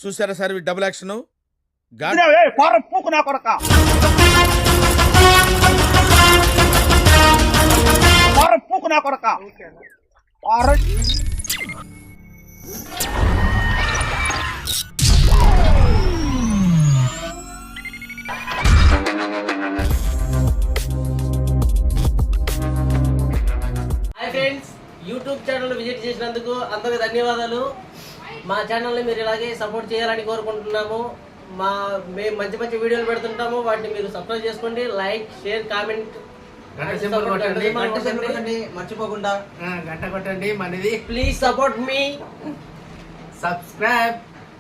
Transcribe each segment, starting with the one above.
చూసారా sir double action పూకు నా కొడక పూకు నా కొడక hi friends, YouTube channel visit చేసినందుకు అందరికి ధన్యవాదాలు. మా ఛానల్ని మీరు ఇలాగే సపోర్ట్ చేయాలని కోరుకుంటున్నాము. మేము మంచి మంచి వీడియోలు పెడుతుంటాము, వాటిని మీరు సబ్స్క్రైబ్ చేసుకోండి. లైక్, షేర్, కామెంట్, మర్చిపోకుండా గంట కొట్టండి. మనది please support me. Subscribe.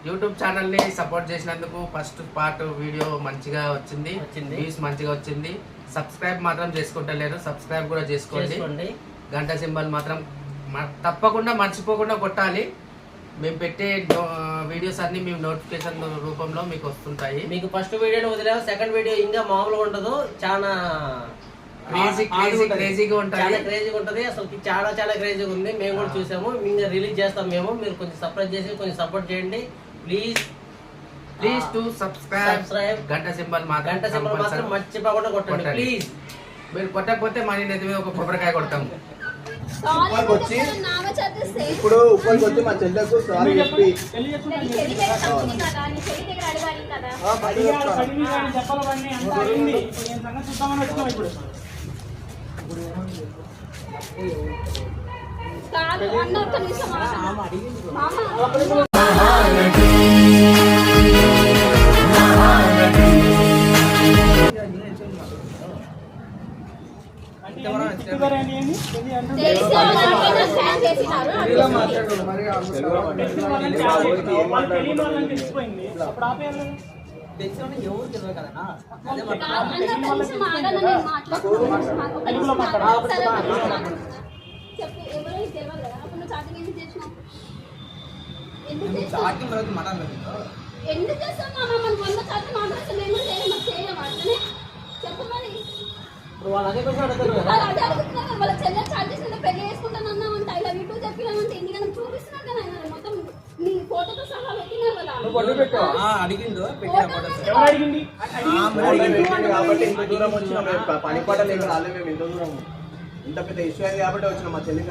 YouTube channel ని సపోర్ట్ చేసినందుకు ఫస్ట్ పార్ట్ వీడియో మంచిగా వచ్చింది, వ్యూస్ మంచిగా వచ్చింది. సబ్స్క్రైబ్ మాత్రం చేసుకుంటలేరు, సబ్స్క్రైబ్ కూడా చేసుకోండి. గంట సింబల్ మాత్రం తప్పకుండా మర్చిపోకుండా కొట్టాలి. మేము పెట్టే వీడియోస్ అన్ని మేము నోటిఫికేషన్ రూపంలో మీకు వస్తుంటాయి. మీకు ఫస్ట్ వీడియోని వదిలేము, సెకండ్ వీడియో ఇంకా మామూలుగా ఉండదు, చాలా క్రేజీగా ఉంటది. అసలు చాలా చాలా క్రేజీగా ఉంది. మేము కూడా చూసాము, ఇంకా రిలీజ్ చేస్తాం మేము. మీరు కొంచెం సబ్స్క్రైబ్ చేసి కొంచెం సపోర్ట్ చేయండి ప్లీజ్. To subscribe. గంట సింబల్ మాత్రం మర్చిపోకుండా కొట్టండి ప్లీజ్. మీరు కొట్టకపోతే మన నెత్తి మీద ఒక కొబ్బరికాయ కొడతాము. ఇప్పుడు ఉప్పల్కి వచ్చి మా చెల్లెకు సారీ చెప్పి ఎందుకు చేస్తాం వాళ్ళ చెల్లెలు చాట్ చేసిన పెళ్లి చేసుకుంటానన్నా అంటే ఐ లవ్ యూ టూ చెప్పినామంటే ఎందుకన్నా చూపిస్తున్నారు కదా మొత్తం నీ ఫోటోతో సహా పెట్టినారు కదా. అడిగిండు కాబట్టి ఇంత దూరం వచ్చిన పని పాట లేక రాలే. మేము ఇంత దూరం ఇంత పెద్ద ఇష్యూ అయింది కాబట్టి వచ్చిన మా చెల్లి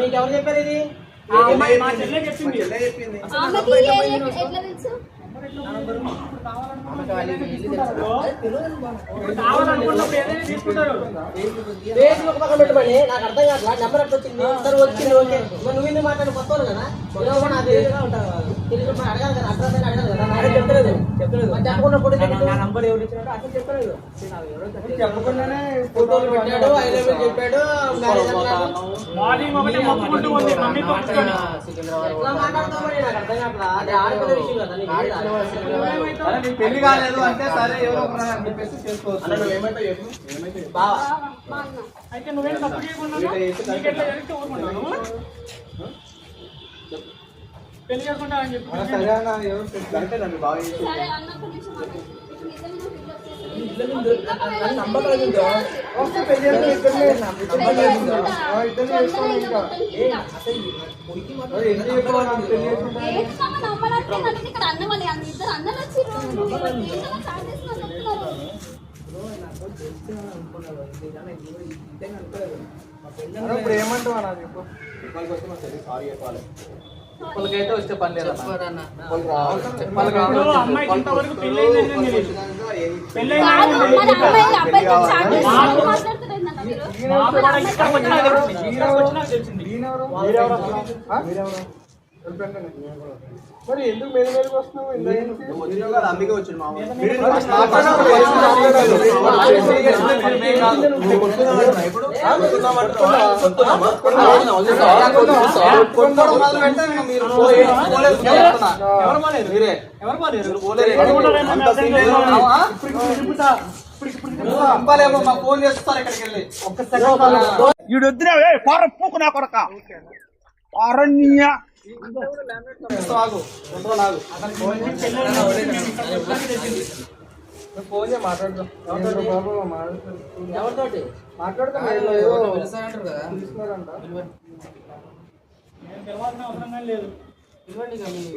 మీకు ఎవరు చెప్పారు ఇది? చెప్పింది. పెట్టమని నాకు అర్థం కాదు. నెంబర్ ఎట్లా వచ్చింది? వచ్చింది ఓకే. నువ్వు ఎందుకు మాట్లాడు కొత్త కదా అడగాలి కదా, అడ్రస్ అని అడగాలి కదా. చెప్పలేదు చెప్పకుండా నంబర్ ఎవరు ఇచ్చినట్టు అసలు చెప్పలేదు. చెప్పకుండానే ఫోటోలు పెట్టాడు, ఐ లవ్ యూ చెప్పాడు. ఎట్లా మాట్లాడతావు నాకు అర్థం కావట్లా. అది ఆడపిల్ల విషయం కదా. పెళ్లి కాలేదు అంటే సరే ఎవరో చెప్పేసి చేసుకోవచ్చు. అయితే నువ్వేం తప్పు చేయకుండా పెళ్లి చేసుకుంటా అని చెప్పి ఇప్పుడు ఏమంటావు అన్న చెప్పు. ఇప్పటికి వచ్చి మా చెల్లి సారీ చెప్పాలి. వాళ్ళకైతే వస్తే పని లేదు. అమ్మాయికి ఇంతవరకు పెళ్లి మరి ఎందుకు మేలు మేలుకు వస్తున్నావు? అందుకే వచ్చింది ఫోన్ చేస్తారు ఇక్కడికి వెళ్ళి ఈడు వద్దునే పూకు నా కొడక అరణ్య ఫోన్ చేసి మాట్లాడదాం. ఎవరితోటి మాట్లాడతాం. పిలుస్తానంటారు కదా పిలుస్తున్నారంట.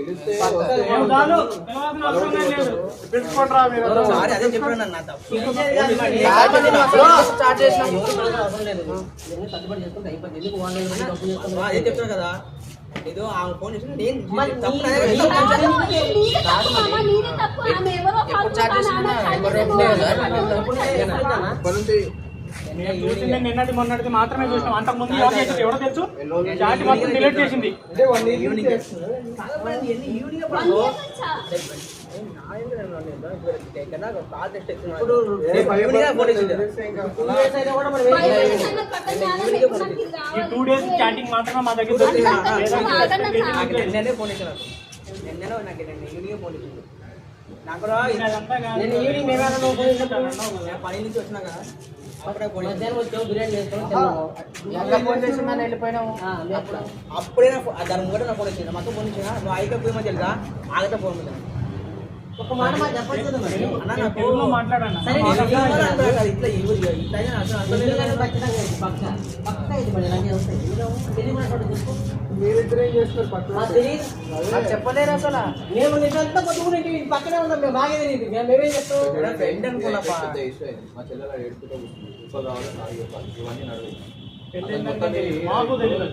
పిలిస్తే అదే చెప్పాను అన్న స్టార్ట్ చేసిన అవసరం లేదు కట్టుబడి చేసుకుంటే అయిపోయింది ఎందుకు అదే చెప్తాను కదా ఏదో ఆమె ఫోన్ చేసి నేను నిన్నటి మొన్నటిది మాత్రమే చూసినాం. అంతకు ముందు ఎవరో తెలుసు చాటి మొత్తం డిలీట్ చేసింది. ఈ 2 days చాటింగ్ మాత్రమే మా దగ్గర పని నుంచి వచ్చినా కదా మధ్యాహ్నం వచ్చాము బిర్యానీ చేసుకుని అప్పుడైనా దాని ముంగట నా ఫోన్ వచ్చింది మొత్తం ఫోన్ ఇచ్చిన నువ్వు ఆగితే పోయి తెలుసా ఆగితే ఫోన్ మీద ఒక మాట మా చెప్పచ్చు కదా మరి అన్న నాకు మాట్లాడాను. ఇట్లా మీరిద్దరేం చేస్తారు పక్కన? చెప్పలేరు అసలు మేము నిజంతా పట్టుకుని పక్కనే ఉన్నాం మేము బాగా తెలియదు మేమేం చెప్తాం ఫ్రెండ్ అనుకున్నా మా చెల్లెల ఏడుపుతో ఉప్పలు రావాలి, నాకు చెప్పాలి. ఇవన్నీ నడువు. మాకు తెలియదు.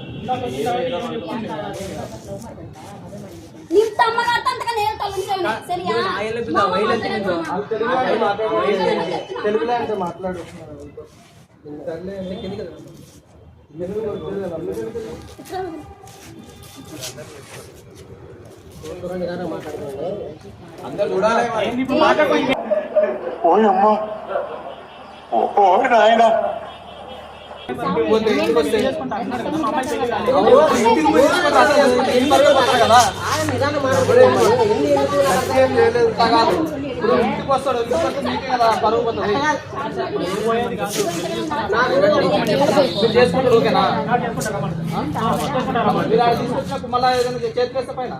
తెలుగులో అంటే మాట్లాడుతున్నారు. అందరు చూడాలి. ఇంటికి వస్తాడు, మీకే కదా పరువు పోతుంది. మీరు చేసుకుంటారు ఓకేనా? మీరు ఆడ తీసుకొచ్చినప్పుడు మళ్ళీ ఏదైనా చేతికేస్తే పైన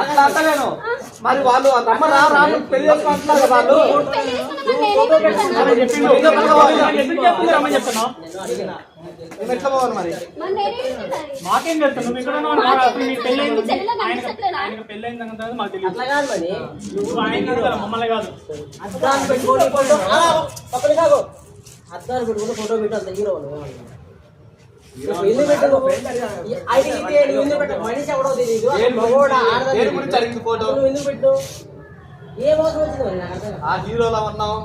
అట్లా అంటలేను. మరి వాళ్ళు రాను పెళ్లి చేసుకుంటున్నారు కదా వాళ్ళు. మేము ఎట్లా పోవాలి మరి? మాకేం తెలుసు నువ్వు ఇక్కడ పెళ్ళైంది తర్వాత మాకు తెలియదు. నువ్వు ఆయన కదా మమ్మల్ని కాదు. అద్దాలు పెట్టుకుని ఫోటో పెట్టాలి హీరో మనిషి ఎవడో తెలియదు గురించి అడిగింది ఫోటో ఎందుకు పెట్టు ఏ మోసం వచ్చింది మరి నాకు అర్థం ఆ హీరోలా ఉన్నావు.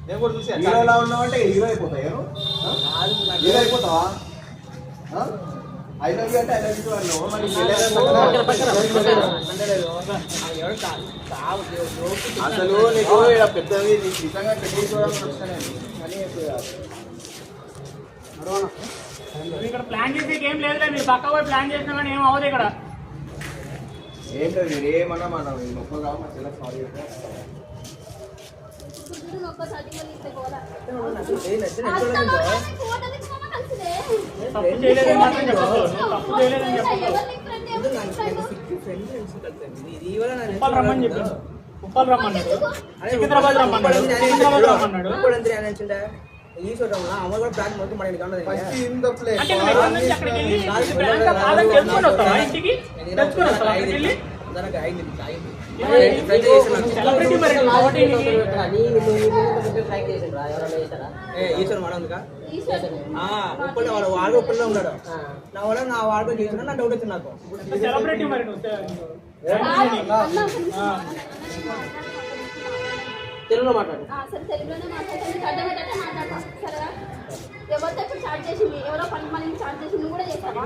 నేను కూడా చూసి హీరోలా ఉన్నావు అంటే హీరో అయిపోతాయి. హీరో అయిపోతావా? ఐ లవ్ యూ అంటే ఐ లవ్ యూ అన్నావు. మరి అసలు నీకు పెద్దది నీకు నిజంగా పెళ్లి చూడాలని వస్తాను. ఇక్కడ ప్లాన్ చేసే ఏం లేదు. మీరు పక్క పోయి ప్లాన్ చేసినా కానీ ఏం అవ్వదు ఇక్కడ. ఏం లేదు మీరు ఏమన్నా మనం మొక్కలు రావు. మా చెల్లె సారీ తప్పు చేయలేదని మాత్రం చెప్పచ్చు. తప్పు చేయలేదని చెప్పచ్చు. ఉప్పల్ రమ్మని చెప్పాను. ఉప్పల్ రమ్మన్నాడు, సికింద్రాబాద్ రమ్మన్నాడు, సికింద్రాబాద్ రమ్మన్నాడు. అంటే నువ్వు ఎక్కడి నుంచి అక్కడికి వెళ్ళి బ్యాంక్ కాదని తెలుసుకొని వస్తావా ఇంటికి? తెలుసుకొని వస్తావా అక్కడికి వెళ్ళి? సెలబ్రిటీ మరి కాబట్టి సెలబ్రిటీ మరి తెలుగులో మాట్లాడు. ఎవరితో ఇప్పుడు చార్జ్ చేసింది? ఎవరో పని మళ్ళీ చార్జ్ చేసింది కూడా చేస్తావా?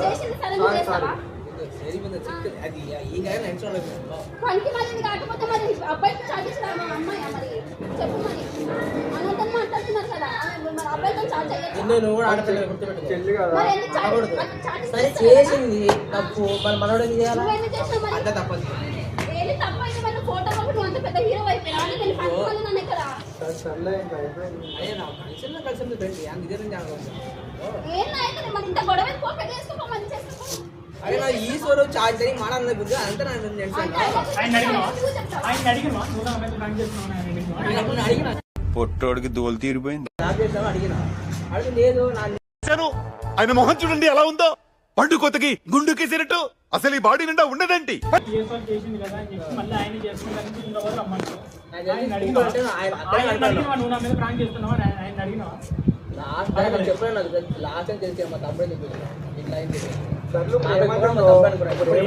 చేసింది సరే నువ్వు చేస్తావా? పనికి మళ్ళీ కాకపోతే మరి అబ్బాయికి చార్జ్ చేసిన అమ్మాయి మరి చెప్పు మరి మనతో మాట్లాడుతున్నారు కదా మరి అబ్బాయితో చార్జ్ చేయొచ్చు. నువ్వు కూడా ఆడపిల్ల గుర్తుపెట్టుకో. మరి ఎందుకు చార్జ్ సరే చేసింది తప్పు మరి మనోడు ఏం చేయాలి? నువ్వు ఎందుకు చేస్తావు మరి? తప్పదు. ఏది తప్పైతే మరి ఫోటో నువ్వు అంత పెద్ద హీరో అయిపోయినా నేను పనికి మళ్ళీ నన్ను ఎక్కడ అదే నా కలిసి పెట్టి అంత ఇదే ఏం నాయకుడు అరే నా ఈశ్వరు చార్జ్ అయ్యి మాట్లాడిన బుద్ధి అంతా నాకు తెలుసు ఆయన అడిగినావా నువ్వు నా మీద ప్రాంక్ చేస్తున్నావు అని ఆయన అడిగినావా? పొట్టోడికి దోలు తీరిపోయింది. నాకు చేస్తాను అడిగిన అడిగి లేదు నా ఆయన మొహం చూడండి ఎలా ఉందో, పండు కొత్తకి గుండు కేసినట్టు. అసలు ఈ బాడీ నిండా ఉండదండి. చేసింది కదా అని చెప్పి మళ్ళీ ఆయన చేసుకున్నానికి ఇంకొకరు రమ్మంటారు. నాకు ఆయన తెలిసి అడిగినావా? అంటే ఆయన అడిగినావా? నువ్వు నా మీద ప్రాంక్ చేస్తున్నావా అని ఆయన అడిగినావా? లాస్ట్ టైం చెప్పాను నాకు లాస్ట్ టైం తెలిసి మా తమ్ముడే చెప్పాడు ఇట్లా అయింది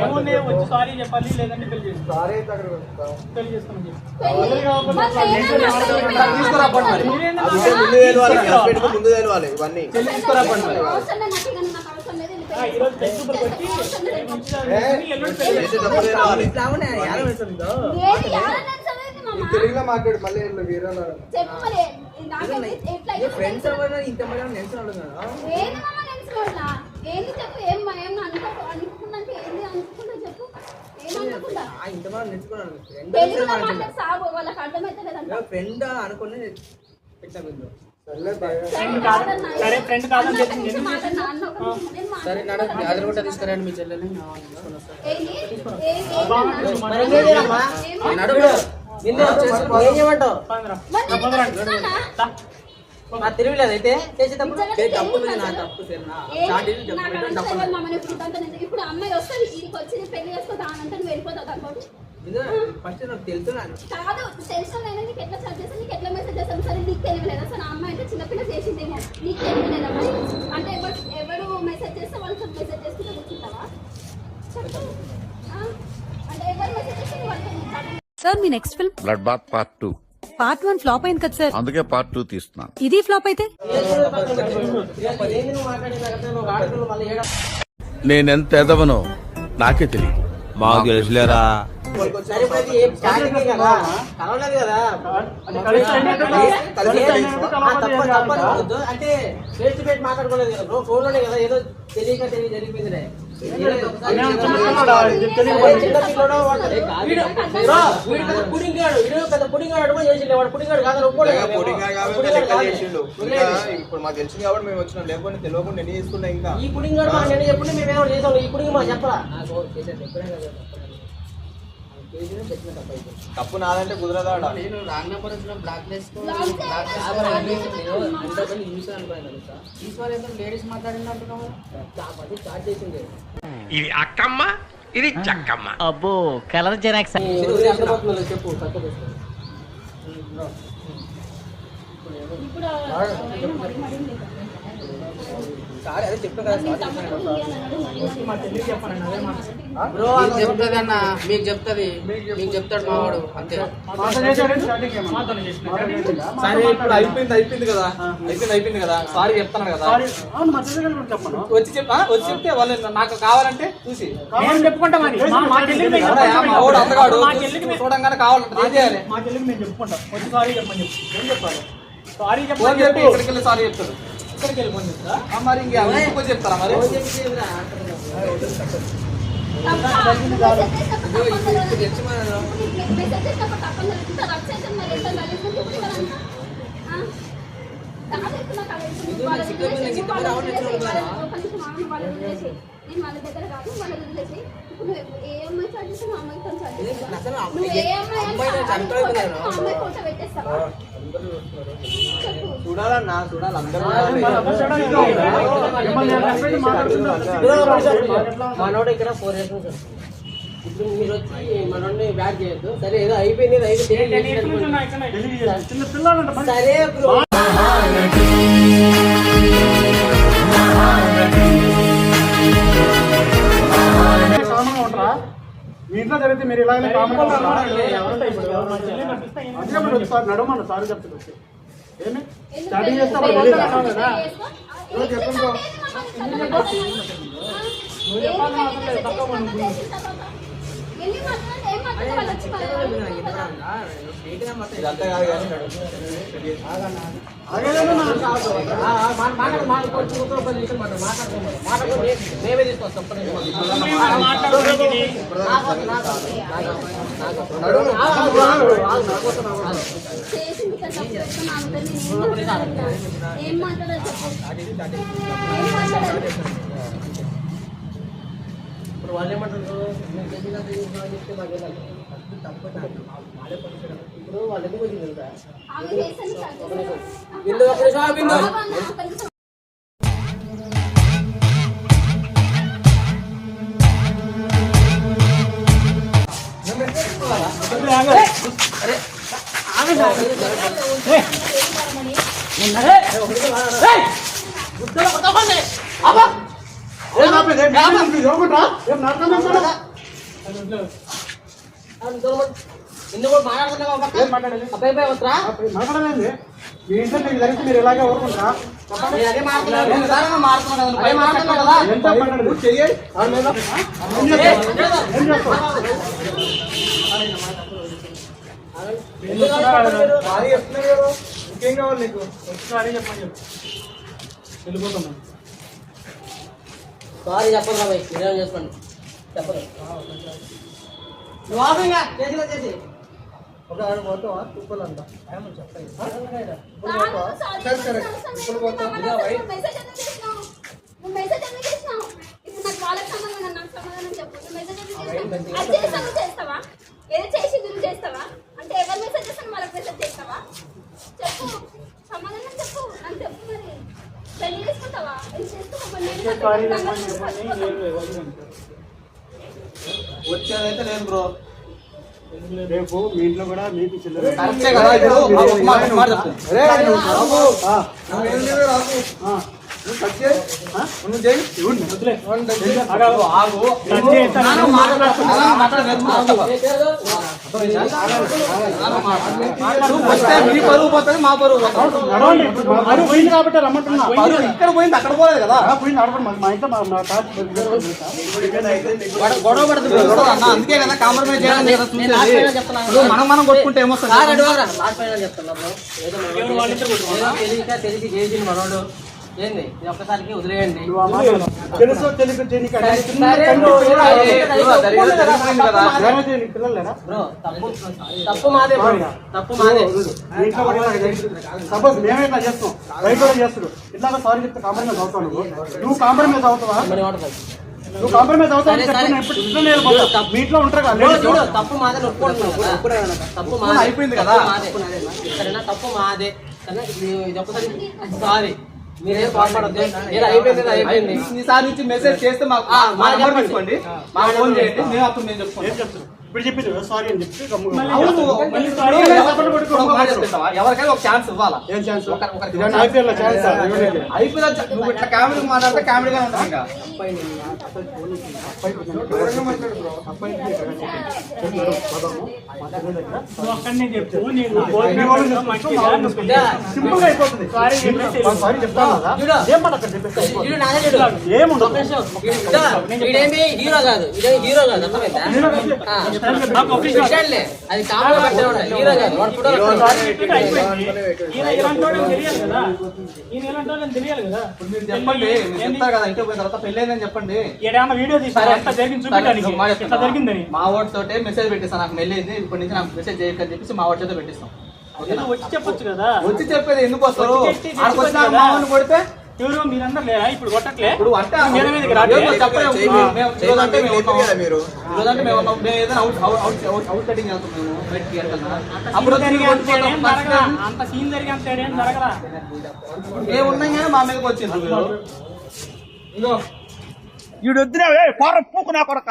ఏముంది వచ్చి సారీ చెప్పాలి లేదంటే పెళ్లి చేసుకోమని చెప్పి పెళ్లి చేసుకోమని చెప్పి ముందు తెలవాలి ఇవన్నీ ఈరోజు ఫెస్టివల్ వచ్చి ఎల్లుండి పెళ్లి చేసుకోవాలి. తెలుగులో మాట్లాడు మళ్ళీ వేరే ఫ్రెండ్స్ ఇంతమంది నిల్చున్నాడు కదా ఇంతమంది నిల్చుకున్నాడు ఫ్రెండ్ అనుకుని పెట్టాను సరే ఫ్రెండ్ కాదని చెప్పింది సరే నడు అదరగొట్ట తీసుకురండి మీ చెల్లెల్ని. ఏం చేయమంటావు నా తెలివిలేదు అయితే చేసేటప్పుడు తప్పు నా తప్పు ఇప్పుడు అమ్మాయి వస్తుంది ఇంటికి వచ్చి పెళ్లి చేసుకో దానంతా వెళ్ళిపోతావు అనుకోండి ఫస్ట్ నాకు తెలుసు కాదు తెలిసిన నేను నీకు ఎట్లా చార్జ్ చేస్తాను నీకు ఎట్లా మెసేజ్ చేస్తాను సరే నీకు తెలియలేదా అసలు ఆ అమ్మాయి అంటే చిన్నపిల్ల చేసిందేమో నీకు తెలియలేదా మరి అంటే ఎవరు మెసేజ్ చేస్తే వాళ్ళకి మెసేజ్ చేసుకుంటే కూర్చుంటావా చెప్పు అంటే ఎవరు మెసేజ్ చేస్తే వాళ్ళకి సార్ మీ next film blood bath part 2. Part 1 flop అయింది కదా సార్, అందుకే పార్ట్ 2 తీస్తున్నాను. ఇది ఫ్లాప్ అయితే నేనెంత ఎదవనో నాకే తెలియదు. మాకు తెలుసులేరా. కలవలేదు కదా అంటే ఫేస్ టు ఫేస్ మాట్లాడుకోలేదు కదా ఫోన్ లోనే కదా ఏదో తెలియక జరిగిపోయింది ఇప్పుడు మాకు తెలిసింది కాబట్టి మేము వచ్చినాం లేకపోతే తెలియకుండా నేను చేసుకున్నా ఇంకా ఈ పుడింగ్ ఎప్పుడు మేము చేసాం ఈ పుడింగ్ మాకు చెప్పరా తప్పు నాదంటే కుదరదాడా నేను రాంగ్ నెంబర్ వచ్చిన బ్లాక్ లిస్ట్ లేడీస్ మాట్లాడినట్టున్నావు. స్టార్ట్ చేసింది ఇది అక్కమ్మ, ఇది చక్కమ్మ. అబ్బో కలర్ జెరాక్స్ చెప్పు తక్కువ సారీ అదే చెప్పాను కదా మా చెల్లికి చెప్పాను అదే మాట బ్రో మీకు చెప్తుంది అన్న, మీకు చెప్తుంది, మీకు చెప్తాడు మావాడు అంతే. సరే ఇప్పుడు అయిపోయింది కదా అయిపోయింది కదా సారీ చెప్తాను కదా వచ్చి చెప్తే వాళ్ళు నాకు కావాలంటే చూసి చెప్పుకుంటామని చూడంగానే కావాలంటే ఏం చేయాలి మా చెల్లికి మేము చెప్పుకుంటాం వచ్చి సారీ చెప్పని చెప్పి ఏం చెప్పాలి సారీ ఫోన్ చెప్పి చెప్పి ఇక్కడికి వెళ్ళి సారీ చెప్తాడు ఇక్కడికి వెళ్ళి ఫోన్ చెప్తా మరి ఇంకా చెప్తారా మరి నేను వాళ్ళ దగ్గర కాదు వాళ్ళ వదిలేసి ఇప్పుడు ఏ అమ్మాయి చార్జ్ చేస్తే మా అమ్మాయితో చార్జ్ చేస్తావా నువ్వు ఏ అమ్మాయి ఫోటో పెట్టేస్తావా చెప్పు చూడాలన్నా చూడాలి అందరూ మనోడు ఇక్కడ 4 years సార్ ఇప్పుడు మీరు వచ్చి మనోడిని బ్యాక్ చేయొద్దు సరే ఏదో అయిపోయింది చిన్న పిల్లలు సరే బ్రో మీ ఇంట్లో జరిగితే మీరు ఇలాగనే నడవమన్న సారీ చెప్తుంది ఏమి స్టార్టింగ్ చేస్తా నువ్వు చెప్పాలి తక్కువ ఇదంతా కాదు కానీ మేమే తీసుకొస్తాం ఏం మాట్లాడాలి వాళ్ళు ఏమంటారు మీరు చేసినంత చేసినామని చెప్తే మాకు వెళ్ళాలి ఇప్పుడు వాళ్ళు ఎందుకు వచ్చింది తెలుసా? ఆమె చేస్తాను బిందు ఒక్క నిమిషం బిందు ఎందుకు మాట్లాడుతున్నావు అబ్బాయి వస్తా మీ ఇంట్లో మీకు జరిగితే మీరు ఇలాగే ఊరుకుంటారా? అదే మాట్లాడుతున్నావు కదా ఎంత మాట్లాడదు చెయ్యి భారీ చెప్తున్నారు కదా, ఇంకేం కావాలి నీకు? ఒకసారి చెప్పమని చెప్పు వెళ్ళిపోతాం. సారీ చెప్పదు రా మీరేం చేసుకోండి చెప్పదు నువ్వు ఆఫీగా చేసి ఒక ఆడ పోతావా చూపాలంట మెసేజ్ ఎందుకు చేసినావు? నువ్వు మెసేజ్ ఎందుకు చేసినావు? ఇప్పుడు నాకు వాళ్ళకి సంబంధం నాకు సమాధానం చెప్పు. నువ్వు మెసేజ్ ఎందుకు చేసినావు? అది చేస్తా నువ్వు చేస్తావా? ఏదో చేసి నువ్వు చేస్తావా? అంటే ఎవరు మెసేజ్ చేస్తాను వాళ్ళకి మెసేజ్ చేస్తావా? చెప్పు, సమాధానం చెప్పు. నాకు చెప్పు. మరి పెళ్లి చేసుకుంటావా? ఇది వచ్చేదైతే లేదు బ్రో. రేపు మీ ఇంట్లో కూడా మీకు చిల్లర కరెక్టే కదా ఇప్పుడు ఒక మాట చెప్తాను. నువ్వేం లేవే రాకు. నువ్వు టచ్ చేయి. నువ్వు చేయి. మీ పరువు పోతుంది మా పరువు పోయింది కాబట్టి రమ్మంటున్నా. ఇక్కడ పోయింది అక్కడ పోలేదు కదా. పోయింది ఆడపడి మా ఇంట్లో గొడవ పడుతుంది అన్న, అందుకే కదా కాంప్రమైజ్ చేయాలని కదా చూసేది. మనం కొట్టుకుంటే ఏమొస్తుంది? తెలిసి చేసి మనోడు ఏంది ఇది ఒక్కసారికి వదిలేయండి తెలుసో తెలియక బ్రో తప్పు మాదే తప్పు మాదే సపోజ్ మేమే ఇట్లా చేస్తాం, రైట్ కూడా చేస్తాడు, ఇట్లా సారీ చెప్తే కాంప్రమైజ్ అవుతావు నువ్వు కాంప్రమైజ్ అవుతావా? నువ్వు కాంప్రమైజ్ అవుతావు మీ ఇంట్లో ఉంటారు కదా. తప్పు మాదే ఒప్పుకుంటున్నావు, తప్పు మాదే అయిపోయింది కదా. సరేనా తప్పు మాదే ఇది ఒక్కసారి సారీ మీరేం బాధపడద్దు. ఏదో అయిపోయింది అయిపోయింది. ఈసారి నుంచి మెసేజ్ చేస్తే మాకు మా నెంబర్ తీసుకోండి, మాకు ఫోన్ చేయండి, మేము అప్పుడు మేము చెప్పుకోండి. ఇప్పుడు చెప్పింది సారీ అని చెప్పి ఎవరికైనా ఒక ఛాన్స్ ఇవ్వాలా? ఏం ఛాన్స్? అయిపోయింది. నువ్వు ఇట్లా కామెడీ మాట్లాడితే కామెడీగా ఉంటుంది. ఇంకా సింపుల్ గా అయిపోతుంది. సారీ చెప్తాను కదా, ఏం మాట అక్కడ చెప్పేసి ఇదేమి హీరో కాదు, ఇదేమి హీరో కాదు అర్థమైందా? అది కామన్ హీరో కాదు వాడు ఫోటో తెలియాలి కదా. మీరు చెప్పండి, మీరు చెప్తారు కదా ఇంటికి పోయిన తర్వాత పెళ్ళి అయిందని చెప్పండి. వీడియో జరిగిందని మా వాడి తోటే మెసేజ్ పెట్టిస్తాను, నాకు మెల్లింది ఇప్పటి నుంచి నాకు మెసేజ్ చేయకని చెప్పేసి మా వాడి చేత పెట్టిస్తాం. వచ్చి చెప్పొచ్చు కదా. వచ్చి చెప్పేది ఎందుకు వస్తారు? మా వాడిని కొడితే ఎవరు మీరందరూ లేరా? ఇప్పుడు కొట్టట్లే. ఇప్పుడు అంటే అంత సీన్ జరిగేంత ఏం జరగరా? ఏమున్నాయి కానీ మా మీదకి వచ్చింది. ఈడు వద్దురా పూకు నా కొడక